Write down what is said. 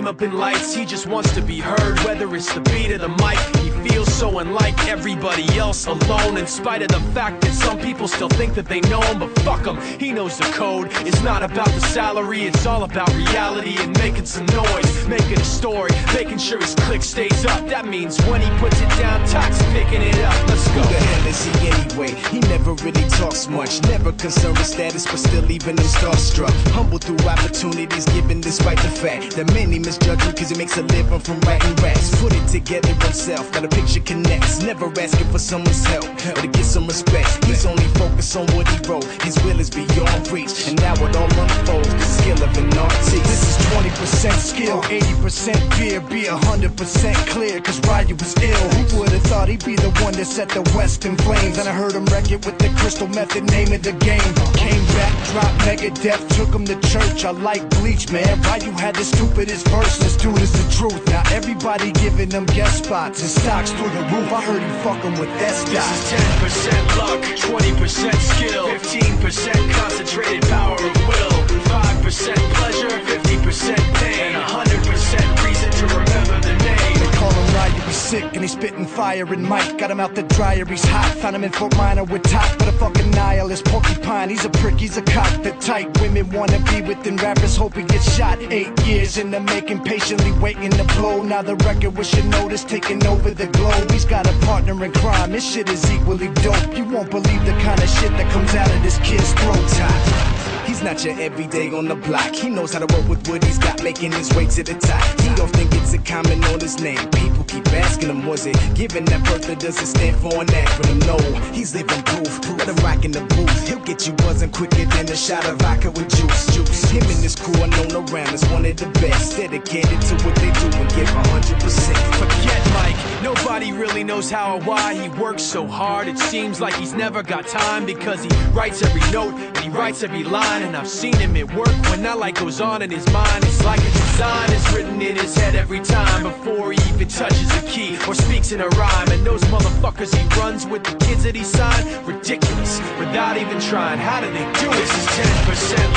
up in lights, he just wants to be heard. Whether it's the beat or the mic, he feels so unlike everybody else, alone. In spite of the fact that some people still think that they know him, but fuck him, he knows the code. It's not about the salary, it's all about reality and making some noise, making a story, making sure his click stays up. That means when he puts it down, Tox picking it up. Let's go. Who the hell is he anyway? He never really talks much, never concerned with status, but still leaving him starstruck. Humble through opportunities given despite the fact that many misjudge him cause he makes a living from writing raps. Put it together himself, got a picture connects, never asking for someone's help or to get some respect. He's only focused on what he wrote, his will is beyond reach, and now it all unfolds, the skill of an artist. This is 20% skill, 80% fear, be 100% clear, cause Ryu was ill. Who would've thought he'd be the one that set the West in flames? And I heard him wreck it with the Crystal Method, name of the game. Came back, dropped Megadeth, took him to church. I like Bleach, man. Ryu had the stupidest verse, this dude is the truth. Now everybody giving them guest spots and stocks through the roof. I heard he fucking with that stock. This is 10% luck, 20% skill, 15% concentrated power of will, 5% pleasure, 50% pain, and 100% reason to remember the name. They call him Ryu, he's sick and he's spitting fire and Mike got him out the dryer, he's hot. Found him in Fort Minor with top, but a fucking nihilist porcupine. He's a prick, he's a cock, the type women wanna be within. Rappers hope he gets shot. 8 years in the making, patiently waiting to blow. Now the record with your notice taking over the globe. He's got a partner in crime, this shit is equally dope. You won't believe the kind of shit that comes out of this kid's throat. He's not your everyday on the block. He knows how to work with what he's got, making his way to the top. He don't think it's a comment on his name. People keep asking him, was it given that birth or does it stand for an acronym? No, he's living proof. Let him rock in the booth. He'll get you buzzing quicker than a shot of vodka with juice. Him and his crew are known around as one of the best, dedicated to what they do and give 100%. Forget Mike, nobody really knows how or why he works so hard. It seems like he's never got time because he writes every note and he writes every line. And I've seen him at work when that light goes on in his mind. It's like a design is written in his head every time before he even touches a key or speaks in a rhyme. And those motherfuckers he runs with, the kids that he signed, ridiculous, without even trying. How do they do it? This is 10%